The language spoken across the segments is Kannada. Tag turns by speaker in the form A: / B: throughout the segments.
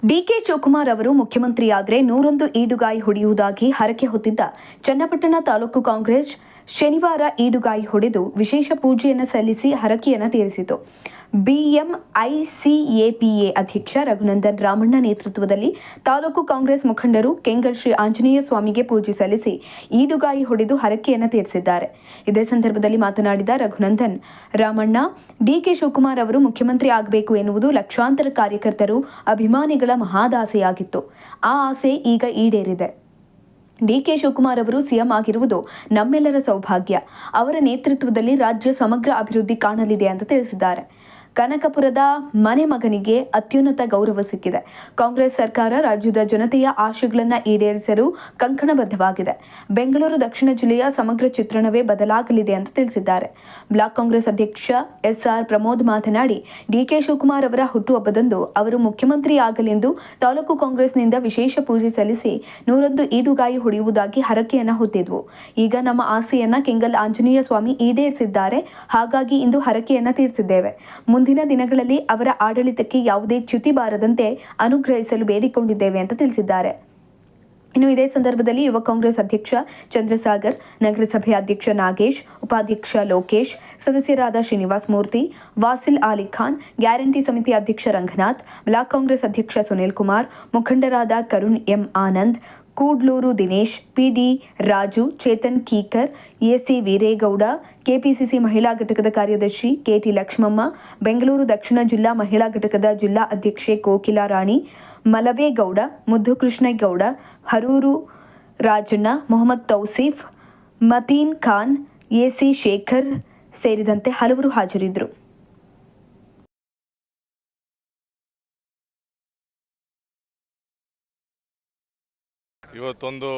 A: ಡಿಕೆ ಶಿವಕುಮಾರ್ ಅವರು ಮುಖ್ಯಮಂತ್ರಿಯಾದರೆ 101 ಈಡುಗಾಯಿ ಹೊಡೆಯುವುದಾಗಿ ಹರಕೆ ಹೊತ್ತಿದ್ದ ಚನ್ನಪಟ್ಟಣ ತಾಲೂಕು ಕಾಂಗ್ರೆಸ್ ಶನಿವಾರ ಈಡುಗಾಯಿ ಹೊಡೆದು ವಿಶೇಷ ಪೂಜೆಯನ್ನು ಸಲ್ಲಿಸಿ ಹರಕೆಯನ್ನು ತೀರಿಸಿತು. ಬಿಎಂಐಸಿಎಪಿಎ ಅಧ್ಯಕ್ಷ ರಘುನಂದನ್ ರಾಮಣ್ಣ ನೇತೃತ್ವದಲ್ಲಿ ತಾಲೂಕು ಕಾಂಗ್ರೆಸ್ ಮುಖಂಡರು ಕೆಂಗಲ್ ಶ್ರೀ ಆಂಜನೇಯ ಸ್ವಾಮಿಗೆ ಪೂಜೆ ಸಲ್ಲಿಸಿ ಈಡುಗಾಯಿ ಹೊಡೆದು ಹರಕೆಯನ್ನು ತೀರಿಸಿದ್ದಾರೆ. ಇದೇ ಸಂದರ್ಭದಲ್ಲಿ ಮಾತನಾಡಿದ ರಘುನಂದನ್ ರಾಮಣ್ಣ, ಡಿಕೆ ಶಿವಕುಮಾರ್ ಅವರು ಮುಖ್ಯಮಂತ್ರಿ ಆಗಬೇಕು ಎನ್ನುವುದು ಲಕ್ಷಾಂತರ ಕಾರ್ಯಕರ್ತರು, ಅಭಿಮಾನಿಗಳ ಮಹಾದಾಸೆಯಾಗಿತ್ತು. ಆ ಆಸೆ ಈಗ ಈಡೇರಿದೆ. ಡಿಕೆ ಶಿವಕುಮಾರ್ ಅವರು ಸಿಎಂ ಆಗಿರುವುದು ನಮ್ಮೆಲ್ಲರ ಸೌಭಾಗ್ಯ. ಅವರ ನೇತೃತ್ವದಲ್ಲಿ ರಾಜ್ಯ ಸಮಗ್ರ ಅಭಿವೃದ್ಧಿ ಕಾಣಲಿದೆ ಅಂತ ತಿಳಿಸಿದ್ದಾರೆ. ಕನಕಪುರದ ಮನೆ ಮಗನಿಗೆ ಅತ್ಯುನ್ನತ ಗೌರವ ಸಿಕ್ಕಿದೆ. ಕಾಂಗ್ರೆಸ್ ಸರ್ಕಾರ ರಾಜ್ಯದ ಜನತೆಯ ಆಶೆಗಳನ್ನು ಈಡೇರಿಸಲು ಕಂಕಣಬದ್ಧವಾಗಿದೆ. ಬೆಂಗಳೂರು ದಕ್ಷಿಣ ಜಿಲ್ಲೆಯ ಸಮಗ್ರ ಚಿತ್ರಣವೇ ಬದಲಾಗಲಿದೆ ಅಂತ ತಿಳಿಸಿದ್ದಾರೆ. ಬ್ಲಾಕ್ ಕಾಂಗ್ರೆಸ್ ಅಧ್ಯಕ್ಷ ಎಸ್ಆರ್ ಪ್ರಮೋದ್ ಮಾತನಾಡಿ, ಡಿಕೆ ಶಿವಕುಮಾರ್ ಅವರ ಹುಟ್ಟುಹಬ್ಬದಂದು ಅವರು ಮುಖ್ಯಮಂತ್ರಿ ಆಗಲೆಂದು ತಾಲೂಕು ಕಾಂಗ್ರೆಸ್ನಿಂದ ವಿಶೇಷ ಪೂಜೆ ಸಲ್ಲಿಸಿ 101 ಈಡುಗಾಯಿ ಹೊಡೆಯುವುದಾಗಿ ಹರಕೆಯನ್ನು ಹೊತ್ತಿದ್ವು. ಈಗ ನಮ್ಮ ಆಸೆಯನ್ನ ಕೆಂಗಲ್ ಆಂಜನೇಯ ಸ್ವಾಮಿ ಈಡೇರಿಸಿದ್ದಾರೆ. ಹಾಗಾಗಿ ಇಂದು ಹರಕೆಯನ್ನ ತೀರಿಸಿದ್ದೇವೆ. ಮುಂದಿನ ದಿನಗಳಲ್ಲಿ ಅವರ ಆಡಳಿತಕ್ಕೆ ಯಾವುದೇ ಚ್ಯುತಿ ಬಾರದಂತೆ ಅನುಗ್ರಹಿಸಲು ಬೇಡಿಕೊಂಡಿದ್ದೇವೆ ಅಂತ ತಿಳಿಸಿದ್ದಾರೆ. ಇನ್ನು ಇದೇ ಸಂದರ್ಭದಲ್ಲಿ ಯುವ ಕಾಂಗ್ರೆಸ್ ಅಧ್ಯಕ್ಷ ಚಂದ್ರಸಾಗರ್, ನಗರಸಭೆ ಅಧ್ಯಕ್ಷ ನಾಗೇಶ್, ಉಪಾಧ್ಯಕ್ಷ ಲೋಕೇಶ್, ಸದಸ್ಯರಾದ ಶ್ರೀನಿವಾಸ್ ಮೂರ್ತಿ, ವಾಸಿಲ್ ಅಲಿ ಖಾನ್, ಗ್ಯಾರಂಟಿ ಸಮಿತಿ ಅಧ್ಯಕ್ಷ ರಂಗನಾಥ್, ಬ್ಲಾಕ್ ಕಾಂಗ್ರೆಸ್ ಅಧ್ಯಕ್ಷ ಸುನಿಲ್ ಕುಮಾರ್, ಮುಖಂಡರಾದ Karun M Anand, Kudluru Dinesh, PD Raju, Chetan Keekar, AC Veeregowda, KPCC ಮಹಿಳಾ ಘಟಕದ ಕಾರ್ಯದರ್ಶಿ ಕೆಟಿ ಲಕ್ಷ್ಮಮ್ಮ, ಬೆಂಗಳೂರು ದಕ್ಷಿಣ ಜಿಲ್ಲಾ ಮಹಿಳಾ ಘಟಕದ ಜಿಲ್ಲಾ ಅಧ್ಯಕ್ಷೆ ಕೋಕಿಲಾ ರಾಣಿ, ಮಲವೇಗೌಡ, ಮುದ್ದುಕೃಷ್ಣೇಗೌಡ, ಹರೂರು ರಾಜಣ್ಣ, ಮೊಹಮ್ಮದ್ ತೌಸೀಫ್, ಮತೀನ್ ಖಾನ್, ಎಸಿ ಶೇಖರ್ ಸೇರಿದಂತೆ ಹಲವರು ಹಾಜರಿದ್ದರು.
B: ಇವತ್ತೊಂದು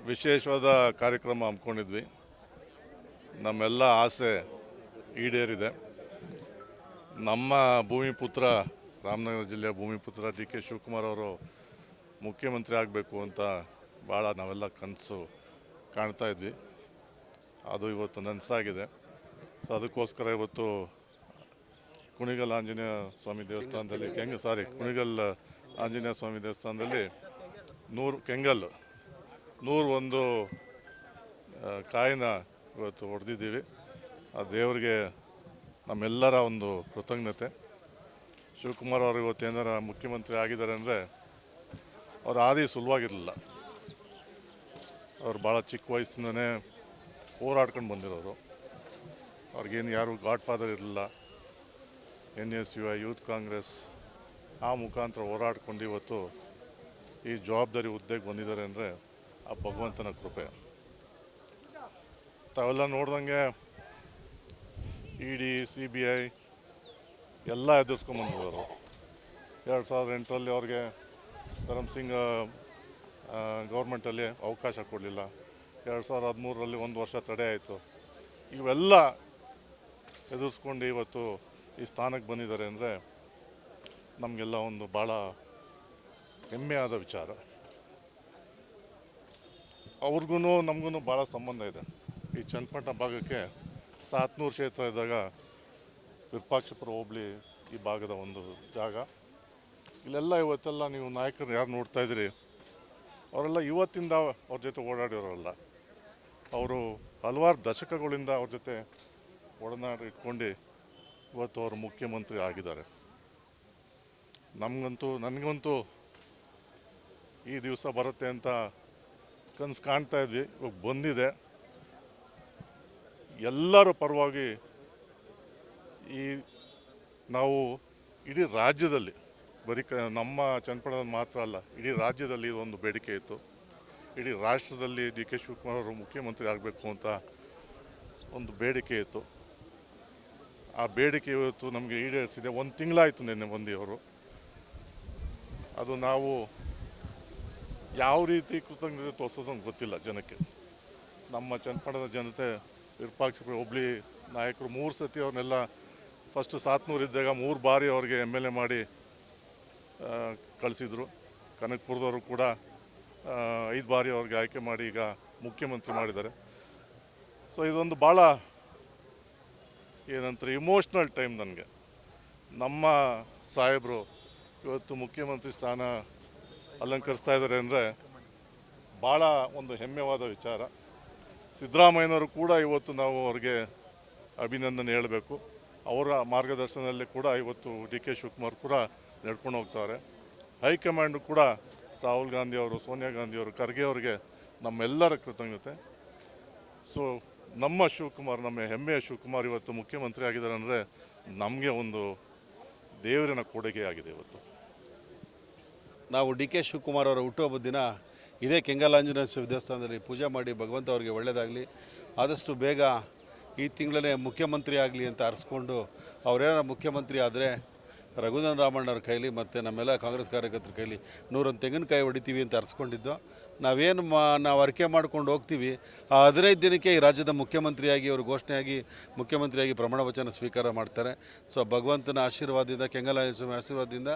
B: ವಿಶೇಷವಾದ ಕಾರ್ಯಕ್ರಮ ಹಮ್ಮಿಕೊಂಡಿದ್ವಿ. ನಮ್ಮೆಲ್ಲ ಆಸೆ ಈಡೇರಿದೆ. ನಮ್ಮ ಭೂಮಿಪುತ್ರ, ರಾಮನಗರ ಜಿಲ್ಲೆಯ ಭೂಮಿಪುತ್ರ ಡಿ ಕೆ ಶಿವಕುಮಾರ್ ಅವರು ಮುಖ್ಯಮಂತ್ರಿ ಆಗಬೇಕು ಅಂತ ಭಾಳ ನಾವೆಲ್ಲ ಕನಸು ಕಾಣ್ತಾ ಇದ್ವಿ. ಅದು ಇವತ್ತು ನನಸಾಗಿದೆ. ಸೊ ಅದಕ್ಕೋಸ್ಕರ ಇವತ್ತು ಕುಣಿಗಲ್ ಆಂಜನೇಯ ಸ್ವಾಮಿ ದೇವಸ್ಥಾನದಲ್ಲಿ ಕುಣಿಗಲ್ ಆಂಜನೇಯ ಸ್ವಾಮಿ ದೇವಸ್ಥಾನದಲ್ಲಿ 101 ಕಾಯಿನ ಇವತ್ತು ಹೊಡೆದಿದ್ದೀವಿ. ಆ ದೇವರಿಗೆ ನಮ್ಮೆಲ್ಲರ ಒಂದು ಕೃತಜ್ಞತೆ. ಶಿವಕುಮಾರ್ ಅವರು ಇವತ್ತು ಏನಾರ ಮುಖ್ಯಮಂತ್ರಿ ಆಗಿದ್ದಾರೆ ಅಂದರೆ ಅವ್ರ ಆದಿ ಸುಲಭವಾಗಿರಲಿಲ್ಲ. ಅವ್ರು ಭಾಳ ಚಿಕ್ಕ ವಯಸ್ಸಿಂದನೇ ಹೋರಾಡ್ಕೊಂಡು ಬಂದಿರೋರು. ಅವ್ರಿಗೇನು ಯಾರು ಗಾಡ್ ಫಾದರ್ ಇರಲಿಲ್ಲ. NSUI ಯೂತ್ ಕಾಂಗ್ರೆಸ್ ಆ ಮುಖಾಂತರ ಹೋರಾಡ್ಕೊಂಡು ಇವತ್ತು ಈ ಜವಾಬ್ದಾರಿ ಹುದ್ದೆಗೆ ಬಂದಿದ್ದಾರೆ ಅಂದರೆ ಆ ಭಗವಂತನ ಕೃಪೆ. ತಾವೆಲ್ಲ ನೋಡ್ದಂಗೆ ED CBI ಎಲ್ಲ ಎದುರಿಸ್ಕೊಂಡ್ಬಂದಿರೋರು. 2008ರಲ್ಲಿ ಅವ್ರಿಗೆ ಧರಮ್ ಸಿಂಗ್ ಗೌರ್ಮೆಂಟಲ್ಲಿ ಅವಕಾಶ ಕೊಡಲಿಲ್ಲ. 2013ರಲ್ಲಿ 1 ವರ್ಷ ತಡೆ ಆಯಿತು. ಇವೆಲ್ಲ ಎದುರಿಸ್ಕೊಂಡು ಇವತ್ತು ಈ ಸ್ಥಾನಕ್ಕೆ ಬಂದಿದ್ದಾರೆ ಅಂದರೆ ನಮಗೆಲ್ಲ ಒಂದು ಭಾಳ ಹೆಮ್ಮೆಯಾದ ವಿಚಾರ. ಅವ್ರಿಗೂ ನಮಗೂ ಭಾಳ ಸಂಬಂಧ ಇದೆ. ಈ ಚನ್ನಪಟ್ಟಣ ಭಾಗಕ್ಕೆ ಸಾತ್ನೂರು ಕ್ಷೇತ್ರ ಇದ್ದಾಗ ವಿರೂಪಾಕ್ಷಪುರ ಹೋಬಳಿ ಈ ಭಾಗದ ಒಂದು ಜಾಗ. ಇಲ್ಲೆಲ್ಲ ಇವತ್ತೆಲ್ಲ ನೀವು ನಾಯಕರು ಯಾರು ನೋಡ್ತಾ ಇದ್ದೀರಿ, ಅವರೆಲ್ಲ ಇವತ್ತಿಂದ ಅವ್ರ ಜೊತೆ ಓಡಾಡಿರೋರಲ್ಲ. ಅವರು ಹಲವಾರು ದಶಕಗಳಿಂದ ಅವ್ರ ಜೊತೆ ಒಡನಾಟ ಇಟ್ಕೊಂಡು ಇವತ್ತು ಅವರು ಮುಖ್ಯಮಂತ್ರಿ ಆಗಿದ್ದಾರೆ. ನನಗಂತೂ ಈ ದಿವಸ ಬರುತ್ತೆ ಅಂತ ಕನಸು ಕಾಣ್ತಾ ಇದ್ವಿ. ಇವಾಗ ಬಂದಿದೆ. ಎಲ್ಲರ ಪರವಾಗಿ ನಾವು ಇಡೀ ರಾಜ್ಯದಲ್ಲಿ, ಬರೀ ನಮ್ಮ ಚನ್ನಪಟ್ಟಣದಲ್ಲಿ ಮಾತ್ರ ಅಲ್ಲ, ಇಡೀ ರಾಜ್ಯದಲ್ಲಿ ಇದೊಂದು ಬೇಡಿಕೆ ಇತ್ತು. ಇಡೀ ರಾಷ್ಟ್ರದಲ್ಲಿ ಡಿ ಕೆ ಶಿವಕುಮಾರ್ ಅವರು ಮುಖ್ಯಮಂತ್ರಿ ಆಗಬೇಕು ಅಂತ ಒಂದು ಬೇಡಿಕೆ ಇತ್ತು. ಆ ಬೇಡಿಕೆ ಇವತ್ತು ನಮಗೆ ಈಡೇರಿಸಿದೆ. 1 ತಿಂಗಳಾಯಿತು ನಿನ್ನೆ ಬಂದು ಅವರು. ಅದು ನಾವು ಯಾವ ರೀತಿ ಕೃತಜ್ಞತೆ ತೋರಿಸೋದು ಅಂತ ಗೊತ್ತಿಲ್ಲ ಜನಕ್ಕೆ. ನಮ್ಮ ಚನ್ನಪಟ್ಟಣದ ಜನತೆ, ವಿರೂಪಾಕ್ಷಪುರ ಹೋಬಳಿ ನಾಯಕರು 3 ಸತಿ ಅವ್ರನ್ನೆಲ್ಲ ಫಸ್ಟ್ ಸಾತ್ನೂರು ಇದ್ದಾಗ 3 ಬಾರಿ ಅವ್ರಿಗೆ MLA ಮಾಡಿ ಕಳಿಸಿದರು. ಕನಕಪುರದವರು ಕೂಡ 5 ಬಾರಿ ಅವ್ರಿಗೆ ಆಯ್ಕೆ ಮಾಡಿ ಈಗ ಮುಖ್ಯಮಂತ್ರಿ ಮಾಡಿದ್ದಾರೆ. ಸೊ ಇದೊಂದು ಭಾಳ ಏನಂತಾರೆ ಇಮೋಷ್ನಲ್ ಟೈಮ್ ನನಗೆ. ನಮ್ಮ ಸಾಹೇಬರು ಇವತ್ತು ಮುಖ್ಯಮಂತ್ರಿ ಸ್ಥಾನ ಅಲಂಕರಿಸ್ತಾ ಇದ್ದಾರೆ ಅಂದರೆ ಭಾಳ ಒಂದು ಹೆಮ್ಮೆವಾದ ವಿಚಾರ. ಸಿದ್ದರಾಮಯ್ಯನವರು ಕೂಡ ಇವತ್ತು ನಾವು ಅವ್ರಿಗೆ ಅಭಿನಂದನೆ ಹೇಳಬೇಕು. ಅವರ ಮಾರ್ಗದರ್ಶನದಲ್ಲಿ ಕೂಡ ಇವತ್ತು ಡಿ ಕೆ ಶಿವಕುಮಾರ್ ಕೂಡ ನಡ್ಕೊಂಡು ಹೋಗ್ತಾರೆ. ಹೈಕಮಾಂಡು ಕೂಡ ರಾಹುಲ್ ಗಾಂಧಿ ಅವರು, ಸೋನಿಯಾ ಗಾಂಧಿ ಅವರು, ಖರ್ಗೆ ಅವರಿಗೆ ನಮ್ಮೆಲ್ಲರ ಕೃತಜ್ಞತೆ. ಸೊ ನಮ್ಮ ಶಿವಕುಮಾರ್, ನಮ್ಮ ಹೆಮ್ಮೆಯ ಶಿವಕುಮಾರ್ ಇವತ್ತು ಮುಖ್ಯಮಂತ್ರಿ ಆಗಿದ್ದಾರೆ ಅಂದರೆ ನಮಗೆ ಒಂದು ದೇವರಿನ ಕೊಡುಗೆ ಆಗಿದೆ. ಇವತ್ತು
C: ನಾವು ಡಿ ಕೆ ಶಿವಕುಮಾರ್ ಅವರ ಹುಟ್ಟುಹಬ್ಬದ ದಿನ ಇದೇ ಕೆಂಗಲಾಂಜನೇಯ ಸ್ವಾಮಿ ದೇವಸ್ಥಾನದಲ್ಲಿ ಪೂಜೆ ಮಾಡಿ ಭಗವಂತ ಅವರಿಗೆ ಒಳ್ಳೆಯದಾಗಲಿ, ಆದಷ್ಟು ಬೇಗ ಈ ತಿಂಗಳೇ ಮುಖ್ಯಮಂತ್ರಿ ಆಗಲಿ ಅಂತ ಅರಸ್ಕೊಂಡು ಅವರೇನೋ ಮುಖ್ಯಮಂತ್ರಿ ಆದರೆ ರಘುನಂದನ್ ರಾಮಣ್ಣವ್ರ ಕೈಲಿ ಮತ್ತು ನಮ್ಮೆಲ್ಲ ಕಾಂಗ್ರೆಸ್ ಕಾರ್ಯಕರ್ತರ ಕೈಲಿ 100 ತೆಂಗಿನಕಾಯಿ ಹೊಡಿತೀವಿ ಅಂತ ಅರಸ್ಕೊಂಡಿದ್ದು. ನಾವೇನು ನಾವು ಅರಿಕೆ ಮಾಡ್ಕೊಂಡು ಹೋಗ್ತೀವಿ. ಆ 15 ದಿನಕ್ಕೆ ಈ ರಾಜ್ಯದ ಮುಖ್ಯಮಂತ್ರಿಯಾಗಿ ಅವರು ಘೋಷಣೆಯಾಗಿ ಮುಖ್ಯಮಂತ್ರಿಯಾಗಿ ಪ್ರಮಾಣ ವಚನ ಸ್ವೀಕಾರ ಮಾಡ್ತಾರೆ. ಸೊ ಭಗವಂತನ ಆಶೀರ್ವಾದದಿಂದ, ಕೆಂಗಲಾಂಜನೇಯ ಸ್ವಾಮಿ ಆಶೀರ್ವಾದದಿಂದ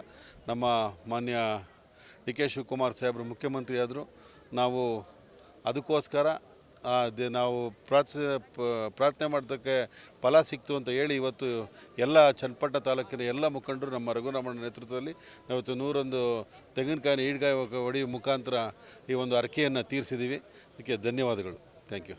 C: ನಮ್ಮ ಮಾನ್ಯ ಡಿ ಕೆ ಶಿವಕುಮಾರ್ ಸಾಹೇಬರು ಮುಖ್ಯಮಂತ್ರಿ ಆದರು. ನಾವು ಅದಕ್ಕೋಸ್ಕರ ನಾವು ಪ್ರಾರ್ಥನೆ ಮಾಡೋದಕ್ಕೆ ಫಲ ಸಿಕ್ತು ಅಂತ ಹೇಳಿ ಇವತ್ತು ಎಲ್ಲ ಚನ್ನಪಟ್ಟಣ ತಾಲೂಕಿನ ಎಲ್ಲ ಮುಖಂಡರು ನಮ್ಮ ರಘುರಾಮಣ್ಣ ನೇತೃತ್ವದಲ್ಲಿ ಇವತ್ತು 101 ತೆಂಗಿನಕಾಯಿನ ಈಡ್ಗಾಯಿ ಹೊಡೆಯುವ ಮುಖಾಂತರ ಈ ಒಂದು ಅರ್ಕೆಯನ್ನು ತೀರಿಸಿದ್ದೀವಿ. ಅದಕ್ಕೆ ಧನ್ಯವಾದಗಳು. Thank you.